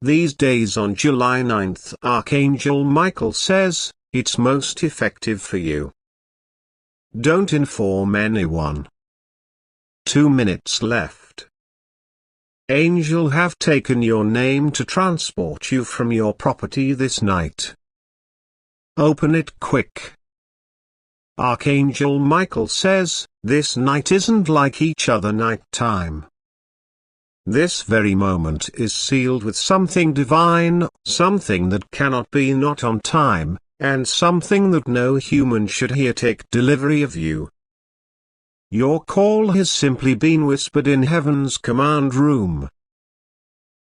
These days on July 9th, Archangel Michael says, it's most effective for you. Don't inform anyone. 2 minutes left. Angel have taken your name to transport you from your property this night. Open it quick. Archangel Michael says, this night isn't like each other night time. This very moment is sealed with something divine, something that cannot be not on time, and something that no human should hear take delivery of you. Your call has simply been whispered in heaven's command room.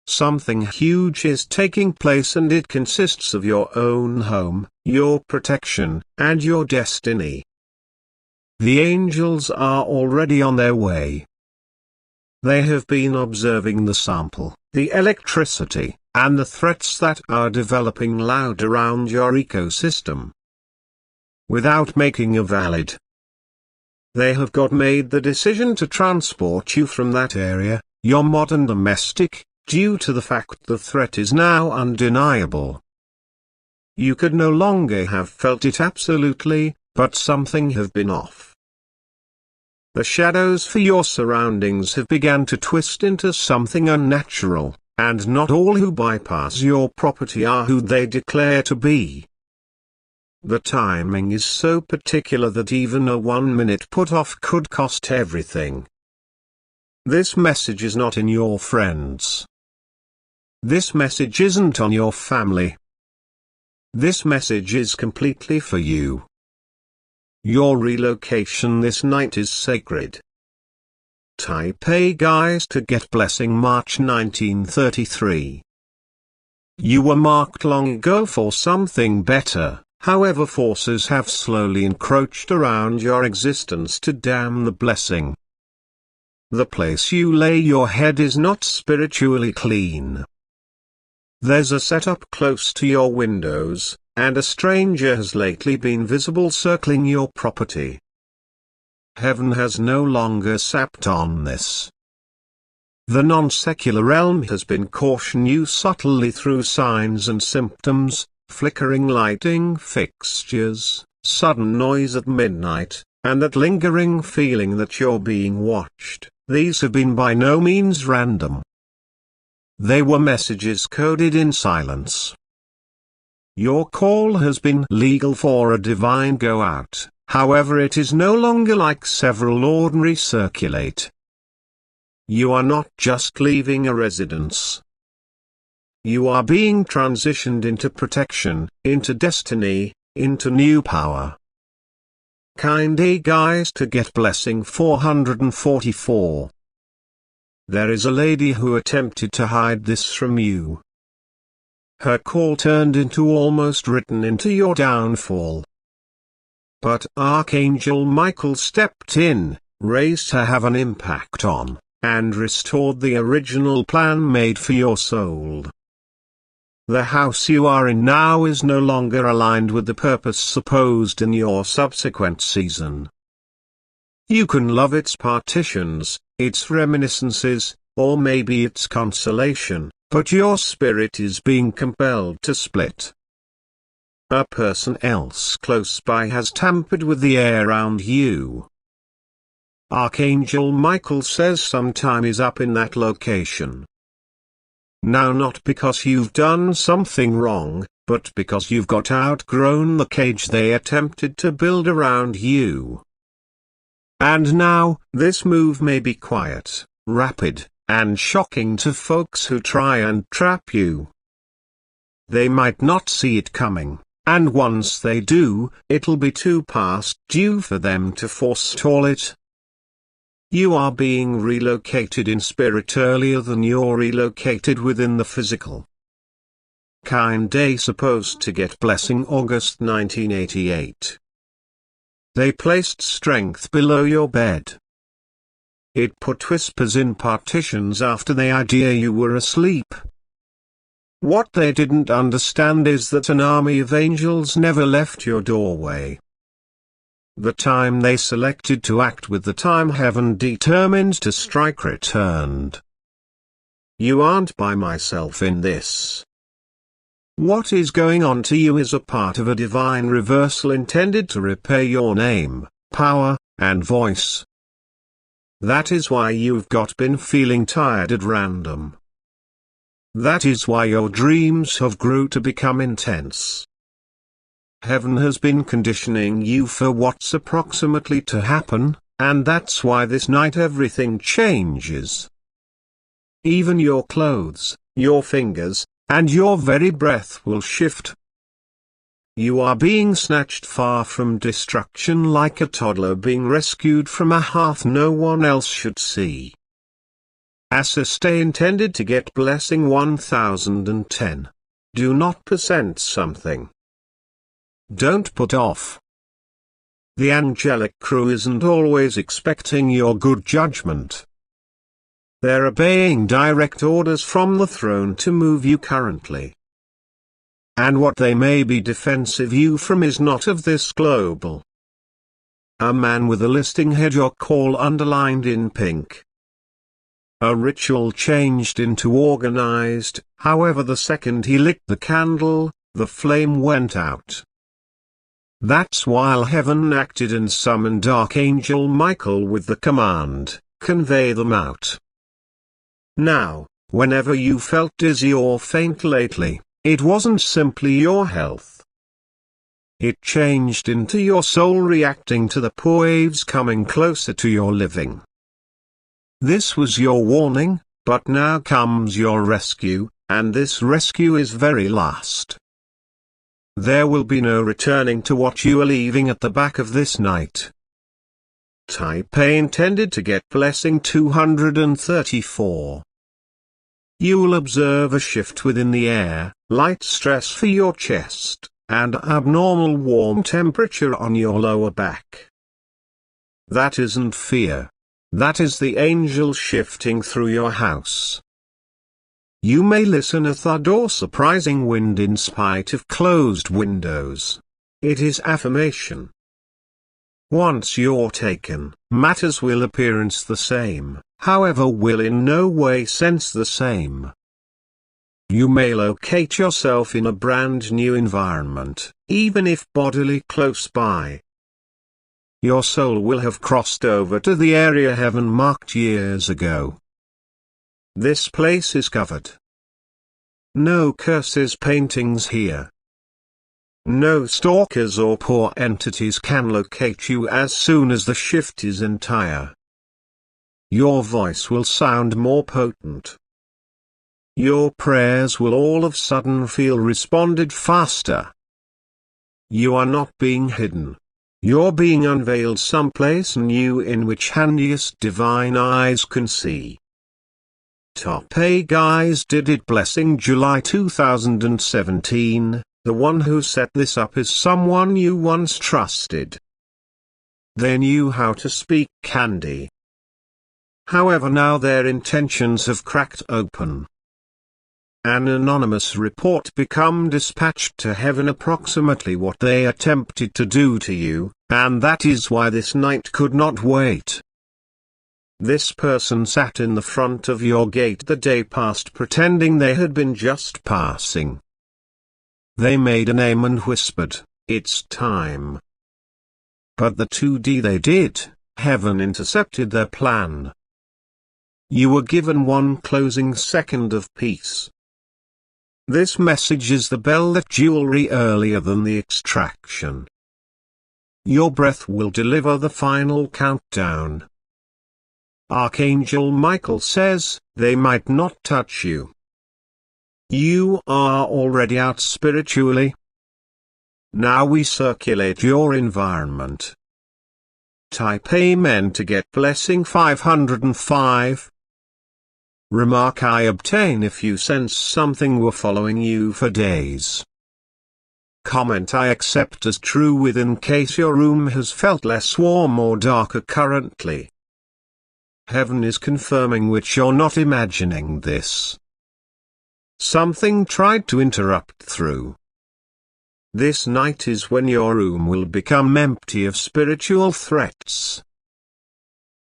Something huge is taking place, and it consists of your own home, your protection, and your destiny. The angels are already on their way. They have been observing the sample, the electricity, and the threats that are developing loud around your ecosystem. Without making a valid, they have made the decision to transport you from that area, your modern domestic, due to the fact the threat is now undeniable. You could no longer have felt it absolutely, but something have been off. The shadows for your surroundings have begun to twist into something unnatural, and not all who bypass your property are who they declare to be. The timing is so particular that even a 1 minute put off could cost everything. This message is not in your friends. This message isn't on your family. This message is completely for you. Your relocation this night is sacred. Type A guys to get blessing March 1933. You were marked long ago for something better, however forces have slowly encroached around your existence to dam the blessing. The place you lay your head is not spiritually clean. There's a setup close to your windows, and a stranger has lately been visible circling your property. Heaven has no longer sapped on this. The non-secular realm has been cautioning you subtly through signs and symptoms, flickering lighting fixtures, sudden noise at midnight, and that lingering feeling that you're being watched. These have been by no means random. They were messages coded in silence. Your call has been legal for a divine go-out, however it is no longer like several ordinary circulate. You are not just leaving a residence. You are being transitioned into protection, into destiny, into new power. Kind A guys to get blessing 444. There is a lady who attempted to hide this from you. Her call turned into almost written into your downfall. But Archangel Michael stepped in, raised her have an impact on, and restored the original plan made for your soul. The house you are in now is no longer aligned with the purpose supposed in your subsequent season. You can love its partitions, its reminiscences, or maybe its consolation, but your spirit is being compelled to split. A person else close by has tampered with the air around you. Archangel Michael says some time is up in that location. Now not because you've done something wrong, but because you've outgrown the cage they attempted to build around you. And now, this move may be quiet, rapid, and shocking to folks who try and trap you. They might not see it coming, and once they do, it'll be too past due for them to forestall it. You are being relocated in spirit earlier than you're relocated within the physical. Kind A supposed to get blessing August 1988. They placed strength below your bed. It put whispers in partitions after the idea you were asleep. What they didn't understand is that an army of angels never left your doorway. The time they selected to act with the time heaven determined to strike returned. you aren't by myself in this. What is going on to you is a part of a divine reversal intended to repair your name, power, and voice. That is why you've been feeling tired at random. That is why your dreams have grew to become intense. Heaven has been conditioning you for what's approximately to happen, and that's why this night everything changes. Even your clothes, your fingers, and your very breath will shift. You are being snatched far from destruction like a toddler being rescued from a hearth no one else should see. As a stay intended to get blessing 1010. Do not present something. Don't put off. The angelic crew isn't always expecting your good judgment. They're obeying direct orders from the throne to move you currently. And what they may be defensive you from is not of this global. A man with a listing had your call underlined in pink. A ritual changed into organized, however the second he lit the candle, the flame went out. That's while heaven acted and summoned Archangel Michael with the command, convey them out. Now, whenever you felt dizzy or faint lately, it wasn't simply your health. It changed into your soul reacting to the waves coming closer to your living. This was your warning, but now comes your rescue, and this rescue is very last. There will be no returning to what you are leaving at the back of this night. Taipei intended to get blessing 234. You will observe a shift within the air, light stress for your chest, and abnormal warm temperature on your lower back. That isn't fear. That is the angel shifting through your house. You may listen a thud or surprising wind in spite of closed windows. It is affirmation. Once you're taken, matters will appearance the same, however will in no way sense the same. You may locate yourself in a brand new environment, even if bodily close by. Your soul will have crossed over to the area heaven marked years ago. This place is covered. No curses paintings here. No stalkers or poor entities can locate you as soon as the shift is entire. Your voice will sound more potent. Your prayers will all of a sudden feel responded faster. You are not being hidden. You're being unveiled someplace new in which handiest divine eyes can see. Top A guys did it blessing July 2017, the one who set this up is someone you once trusted. They knew how to speak candy. However now their intentions have cracked open. An anonymous report become dispatched to heaven approximately what they attempted to do to you, and that is why this night could not wait. This person sat in the front of your gate the day past pretending they had been just passing. They made a name and whispered, "It's time." But the 2D they did, heaven intercepted their plan. You were given one closing second of peace. This message is the bell that jewelry earlier than the extraction. Your breath will deliver the final countdown. Archangel Michael says, they might not touch you. You are already out spiritually. Now we circulate your environment. Type Amen to get blessing 505. Remark I obtain if you sense something were following you for days. Comment I accept as true within case your room has felt less warm or darker currently. Heaven is confirming which you're not imagining this. Something tried to interrupt through. This night is when your room will become empty of spiritual threats.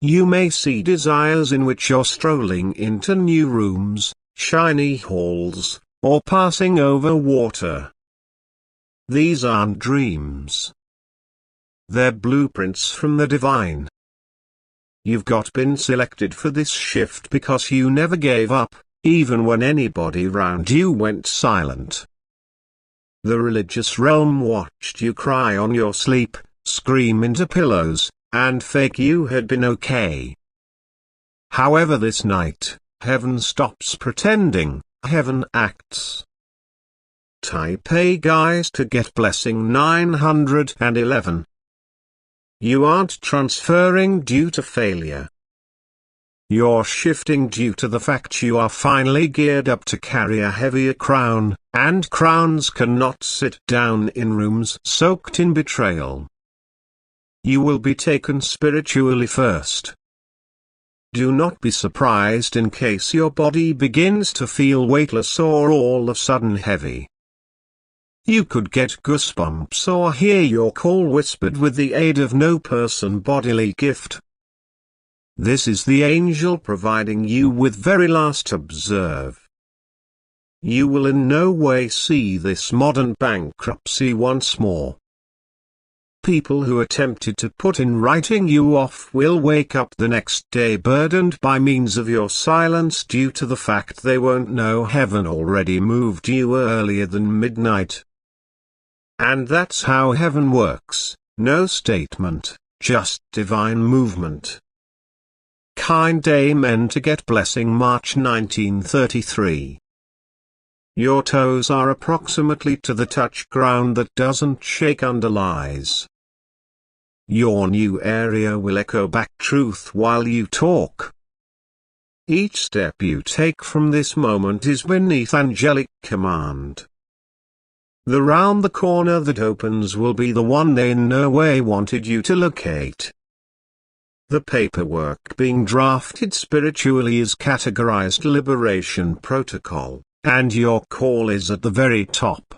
You may see desires in which you're strolling into new rooms, shiny halls, or passing over water. These aren't dreams. They're blueprints from the divine. You've been selected for this shift because you never gave up, even when anybody round you went silent. The religious realm watched you cry on your sleep, scream into pillows, and fake you had been okay. However, this night, heaven stops pretending, heaven acts. Type A guys to get blessing 911. You aren't transferring due to failure. You're shifting due to the fact you are finally geared up to carry a heavier crown, and crowns cannot sit down in rooms soaked in betrayal. You will be taken spiritually first. Do not be surprised in case your body begins to feel weightless or all of a sudden heavy. You could get goosebumps or hear your call whispered with the aid of no person bodily gift. This is the angel providing you with very last observe. You will in no way see this modern bankruptcy once more. People who attempted to put in writing you off will wake up the next day burdened by means of your silence due to the fact they won't know heaven already moved you earlier than midnight. And that's how heaven works, no statement, just divine movement. Kind Amen to get blessing March 1933. Your toes are approximately to the touch ground that doesn't shake under lies. Your new area will echo back truth while you talk. Each step you take from this moment is beneath angelic command. The round the corner that opens will be the one they in no way wanted you to locate. The paperwork being drafted spiritually is categorized Liberation Protocol, and your call is at the very top.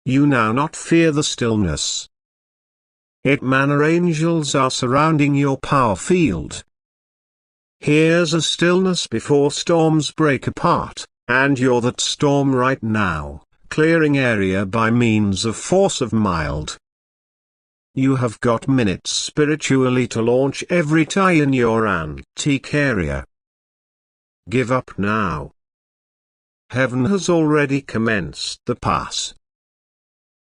You now not fear the stillness. Manor angels are surrounding your power field. Here's a stillness before storms break apart, and you're that storm right now, clearing area by means of force of mild. You have got minutes spiritually to launch every tie in your antique area. Give up now. Heaven has already commenced the pass.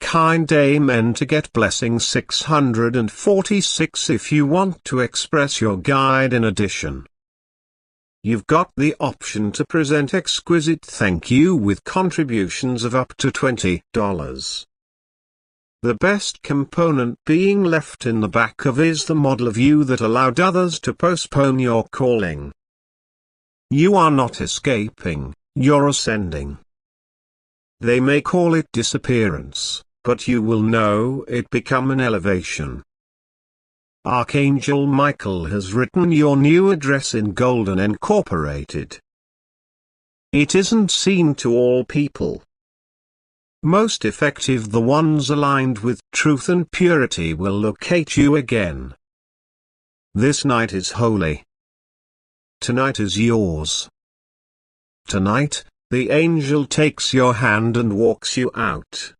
Kind Amen to get blessing 646 if you want to express your guide in addition. You've got the option to present exquisite thank you with contributions of up to $20. The best component being left in the back of is the model of you that allowed others to postpone your calling. You are not escaping, you're ascending. They may call it disappearance, but you will know it become an elevation. Archangel Michael has written your new address in gold and incorporated. It isn't seen to all people. Most effective, the ones aligned with truth and purity will locate you again. This night is holy. Tonight is yours. Tonight, the angel takes your hand and walks you out.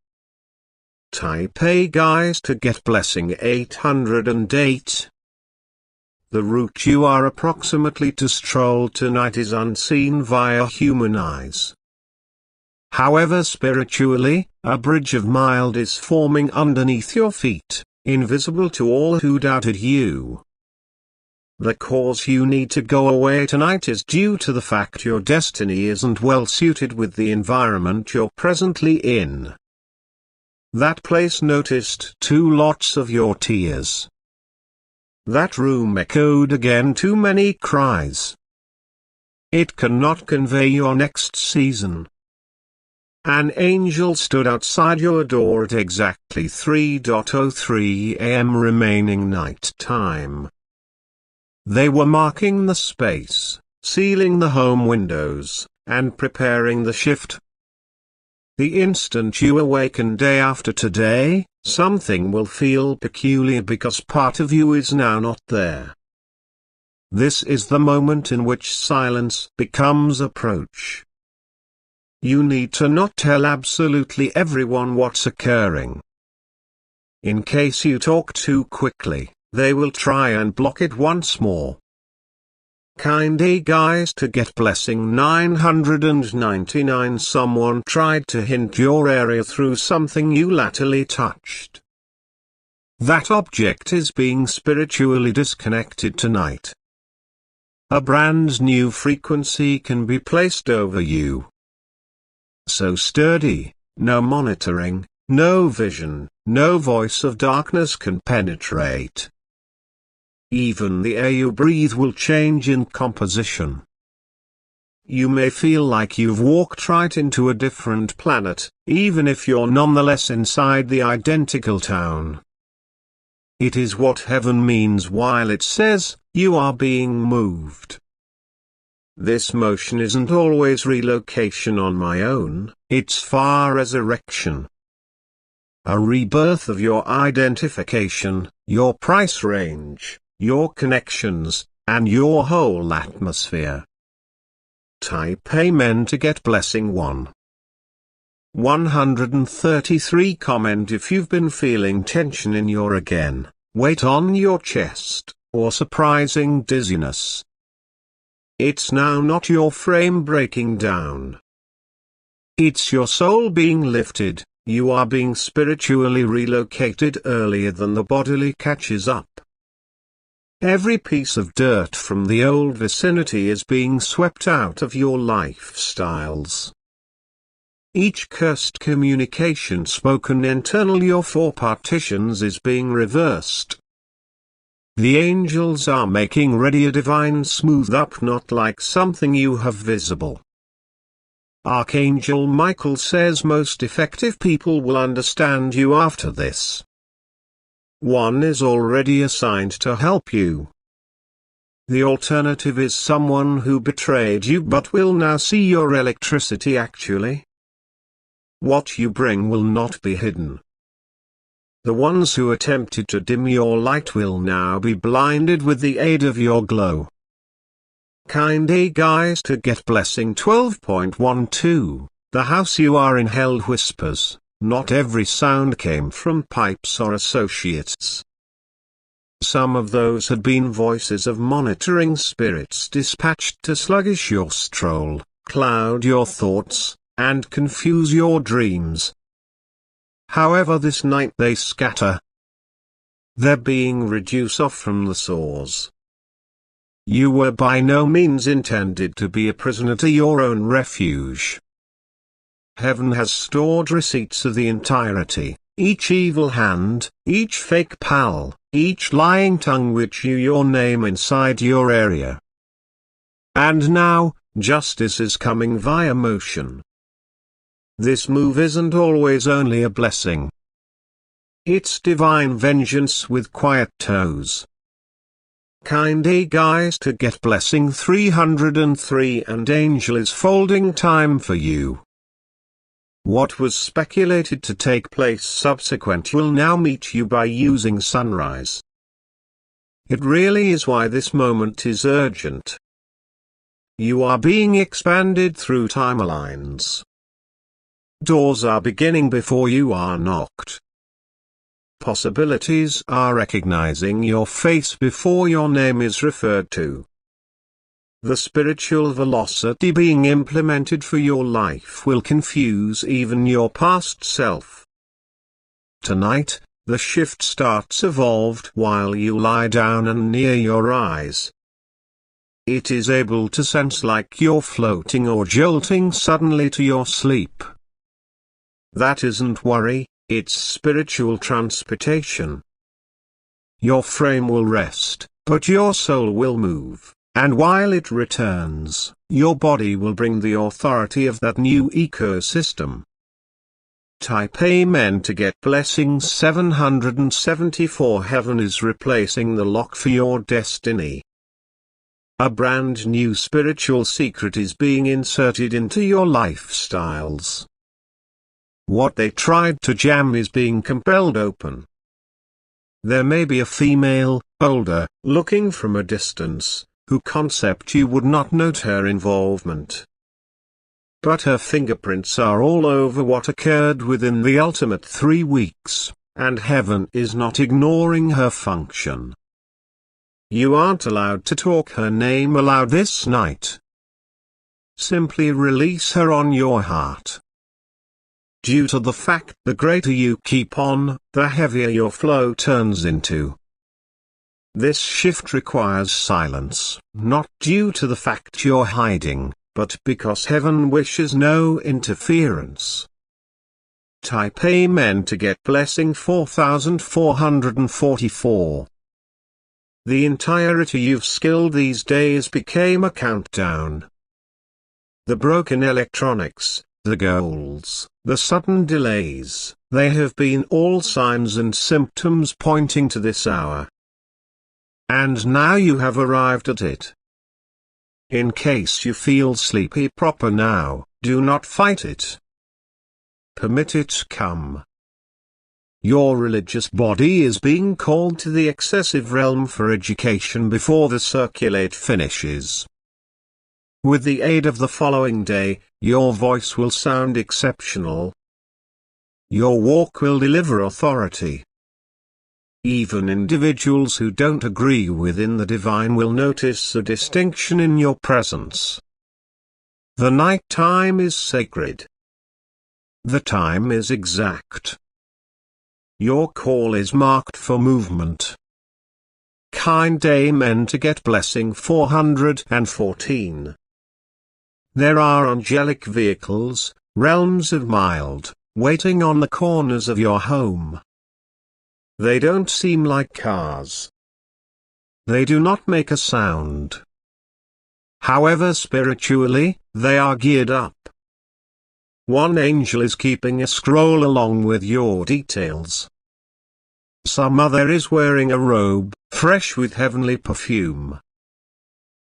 Type A guys to get blessing 808. The route you are approximately to stroll tonight is unseen via human eyes. However, spiritually, a bridge of mild is forming underneath your feet, invisible to all who doubted you. The cause you need to go away tonight is due to the fact your destiny isn't well suited with the environment you're presently in. That place noticed 2 lots of your tears. That room echoed again too many cries. It cannot convey your next season. An angel stood outside your door at exactly 3:03 a.m. remaining night time. They were marking the space, sealing the home windows, and preparing the shift. The instant you awaken day after today, something will feel peculiar because part of you is now not there. This is the moment in which silence becomes approach. You need to not tell absolutely everyone what's occurring. In case you talk too quickly, they will try and block it once more. Kind A guys to get blessing 999. Someone tried to hint your area through something you latterly touched. That object is being spiritually disconnected tonight. A brand new frequency can be placed over you. So sturdy, no monitoring, no vision, no voice of darkness can penetrate. Even the air you breathe will change in composition. You may feel like you've walked right into a different planet, even if you're nonetheless inside the identical town. It is what heaven means while it says, you are being moved. This motion isn't always relocation on my own, it's far resurrection. A rebirth of your identification, your price range, your connections, and your whole atmosphere. Type Amen to get blessing 1. 133. Comment if you've been feeling tension in your again, weight on your chest, or surprising dizziness. It's now not your frame breaking down. It's your soul being lifted, you are being spiritually relocated earlier than the bodily catches up. Every piece of dirt from the old vicinity is being swept out of your lifestyles. Each cursed communication spoken internally or for partitions is being reversed. The angels are making ready a divine smooth up, not like something you have visible. Archangel Michael says most effective people will understand you after this. One is already assigned to help you. The alternative is someone who betrayed you but will now see your electricity actually. What you bring will not be hidden. The ones who attempted to dim your light will now be blinded with the aid of your glow. Kind A guys to get blessing 12.12. The house you are in held whispers, not every sound came from pipes or associates. Some of those had been voices of monitoring spirits dispatched to sluggish your stroll, cloud your thoughts, and confuse your dreams. However, this night they scatter. They're being reduced off from the source. You were by no means intended to be a prisoner to your own refuge. Heaven has stored receipts of the entirety, each evil hand, each fake pal, each lying tongue which you your name inside your area. And now, justice is coming via motion. This move isn't always only a blessing. It's divine vengeance with quiet toes. Kind A guys to get blessing 303 and angel is folding time for you. What was speculated to take place subsequent will now meet you by using sunrise. It really is why this moment is urgent. You are being expanded through timelines. Doors are beginning before you are knocked. Possibilities are recognizing your face before your name is referred to. The spiritual velocity being implemented for your life will confuse even your past self. Tonight, the shift starts evolved while you lie down and near your eyes. It is able to sense like you're floating or jolting suddenly to your sleep. That isn't worry, it's spiritual transportation. Your frame will rest, but your soul will move, and while it returns, your body will bring the authority of that new ecosystem. Type Amen to get blessings 774. Heaven is replacing the lock for your destiny. A brand new spiritual secret is being inserted into your lifestyles. What they tried to jam is being compelled open. There may be a female, older, looking from a distance, who concept you would not note her involvement. But her fingerprints are all over what occurred within the ultimate 3 weeks, and heaven is not ignoring her function. You aren't allowed to talk her name aloud this night. Simply release her on your heart. Due to the fact the greater you keep on, the heavier your flow turns into. This shift requires silence, not due to the fact you're hiding, but because heaven wishes no interference. Type Amen to get blessing 4444. The entirety you've skilled these days became a countdown. The broken electronics, the goals, the sudden delays, they have been all signs and symptoms pointing to this hour. And now you have arrived at it. In case you feel sleepy proper now, do not fight it. Permit it to come. Your religious body is being called to the excessive realm for education before the circulate finishes. With the aid of the following day, your voice will sound exceptional. Your walk will deliver authority. Even individuals who don't agree within the divine will notice a distinction in your presence. The night time is sacred. The time is exact. Your call is marked for movement. Kind Amen to get blessing 414. There are angelic vehicles, realms of mild, waiting on the corners of your home. They don't seem like cars. They do not make a sound. However, spiritually, they are geared up. One angel is keeping a scroll along with your details. Some other is wearing a robe, fresh with heavenly perfume.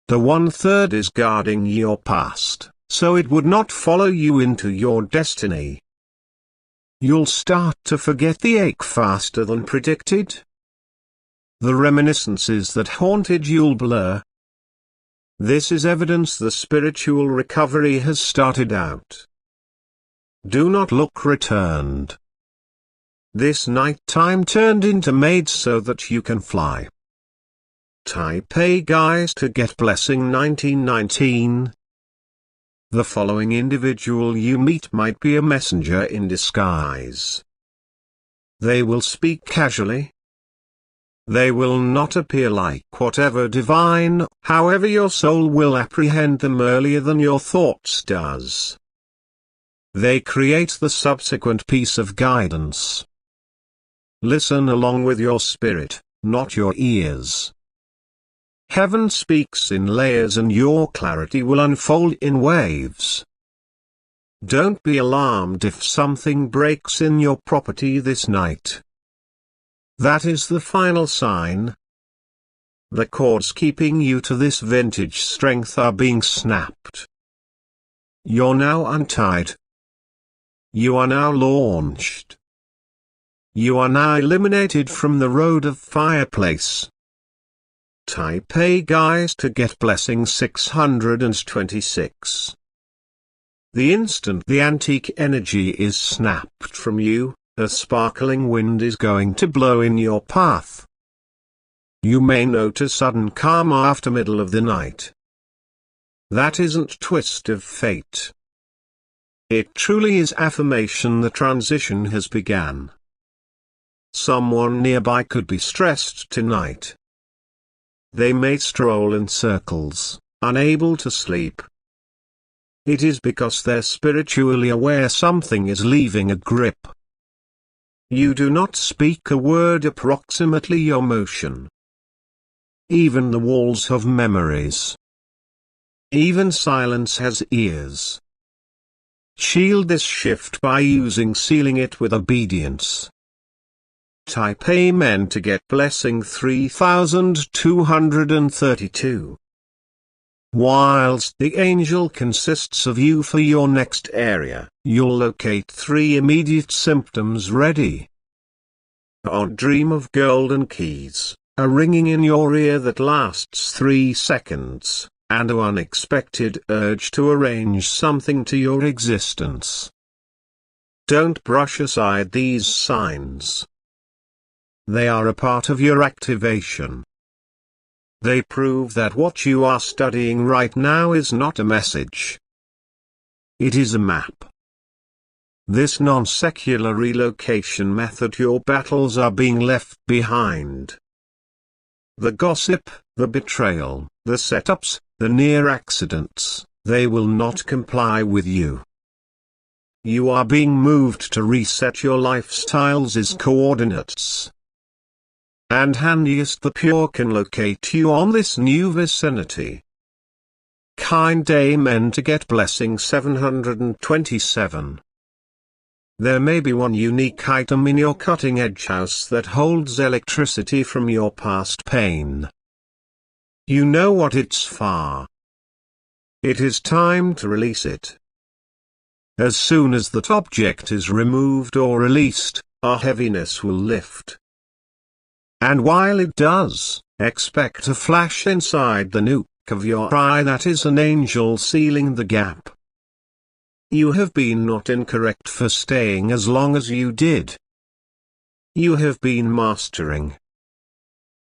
The 1/3 is guarding your past, so it would not follow you into your destiny. You'll start to forget the ache faster than predicted. The reminiscences that haunted you'll blur. This is evidence the spiritual recovery has started out. Do not look returned. This night time turned into made so that you can fly. Type A guys to get blessing 1919. The following individual you meet might be a messenger in disguise. They will speak casually. They will not appear like whatever divine, however your soul will apprehend them earlier than your thoughts does. They create the subsequent piece of guidance. Listen along with your spirit, not your ears. Heaven speaks in layers and your clarity will unfold in waves. Don't be alarmed if something breaks in your property this night. That is the final sign. The cords keeping you to this vintage strength are being snapped. You're now untied. You are now launched. You are now eliminated from the road of fireplace. Type A guys to get blessing 626. The instant the antique energy is snapped from you, a sparkling wind is going to blow in your path. You may note a sudden calm after middle of the night. That isn't twist of fate. It truly is affirmation the transition has begun. Someone nearby could be stressed tonight. They may stroll in circles, unable to sleep. It is because they're spiritually aware something is leaving a grip. You do not speak a word approximately your motion. Even the walls have memories. Even silence has ears. Shield this shift by sealing it with obedience. Type Amen to get blessing 3232. Whilst the angel consists of you for your next area, you'll locate 3 immediate symptoms ready. Odd dream of golden keys, a ringing in your ear that lasts 3 seconds, and an unexpected urge to arrange something to your existence. Don't brush aside these signs. They are a part of your activation. They prove that what you are studying right now is not a message. It is a map. This non-secular relocation method, your battles are being left behind. The gossip, the betrayal, the setups, the near accidents, they will not comply with you. You are being moved to reset your lifestyle's coordinates. And handiest the pure can locate you on this new vicinity. Kind Amen to get blessing 727. There may be one unique item in your cutting-edge house that holds electricity from your past pain. You know what it's for. It is time to release it. As soon as that object is removed or released, a heaviness will lift. And while it does, expect a flash inside the nook of your eye that is an angel sealing the gap. You have been not incorrect for staying as long as you did. You have been mastering.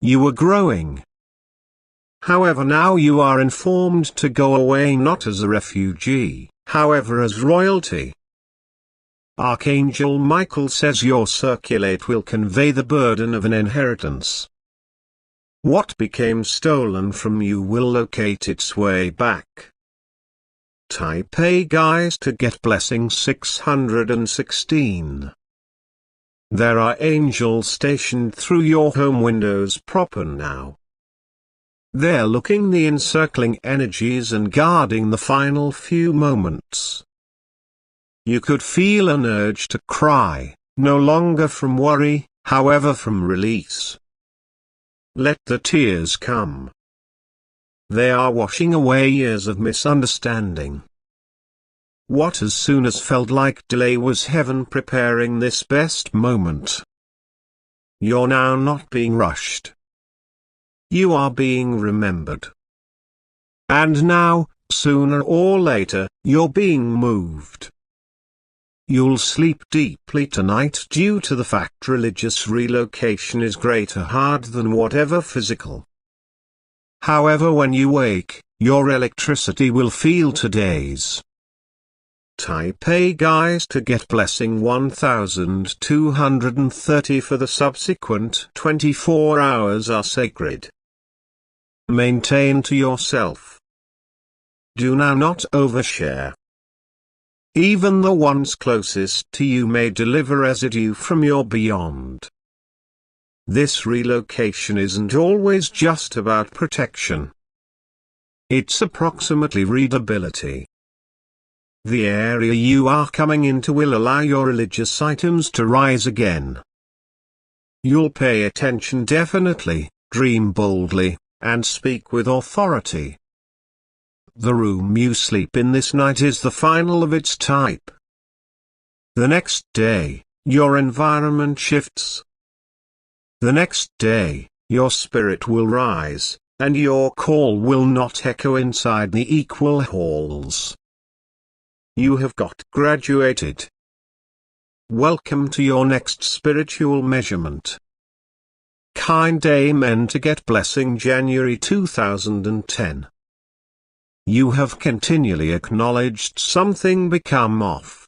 You were growing. However, now you are informed to go away not as a refugee, however as royalty. Archangel Michael says your circulate will convey the burden of an inheritance. What became stolen from you will locate its way back. Type A guys to get blessing 616. There are angels stationed through your home windows proper now. They're looking the encircling energies and guarding the final few moments. You could feel an urge to cry, no longer from worry, however from release. Let the tears come. They are washing away years of misunderstanding. What as soon as felt like delay was heaven preparing this best moment. You're now not being rushed. You are being remembered. And now, sooner or later, you're being moved. You'll sleep deeply tonight due to the fact religious relocation is greater hard than whatever physical. However, when you wake, your electricity will feel today's. Type A guys to get blessing 1230 for the subsequent 24 hours are sacred. Maintain to yourself. Do now not overshare. Even the ones closest to you may deliver residue from your beyond. This relocation isn't always just about protection. It's approximately readability. The area you are coming into will allow your religious items to rise again. You'll pay attention definitely, dream boldly, and speak with authority. The room you sleep in this night is the final of its type. The next day, your environment shifts. The next day, your spirit will rise, and your call will not echo inside the equal halls. You have got graduated. Welcome to your next spiritual measurement. Kind Amen to get blessing January 2010. You have continually acknowledged something become off.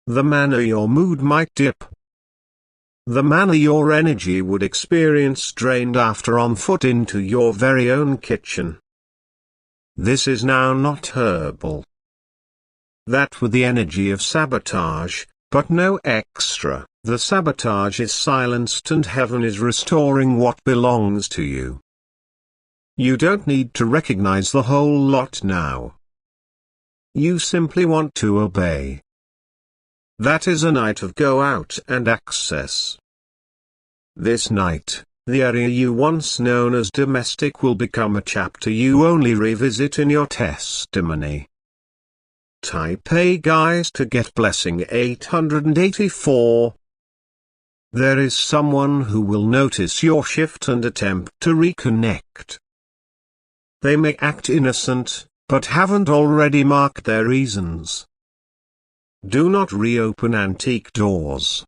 The manner your mood might dip. The manner your energy would experience drained after on foot into your very own kitchen. This is now not herbal. That with the energy of sabotage, but no extra, the sabotage is silenced and heaven is restoring what belongs to you. You don't need to recognize the whole lot now. You simply want to obey. That is a night of go out and access. This night, the area you once known as domestic will become a chapter you only revisit in your testimony. Type A guys to get blessing 884. There is someone who will notice your shift and attempt to reconnect. They may act innocent, but haven't already marked their reasons. Do not reopen antique doors.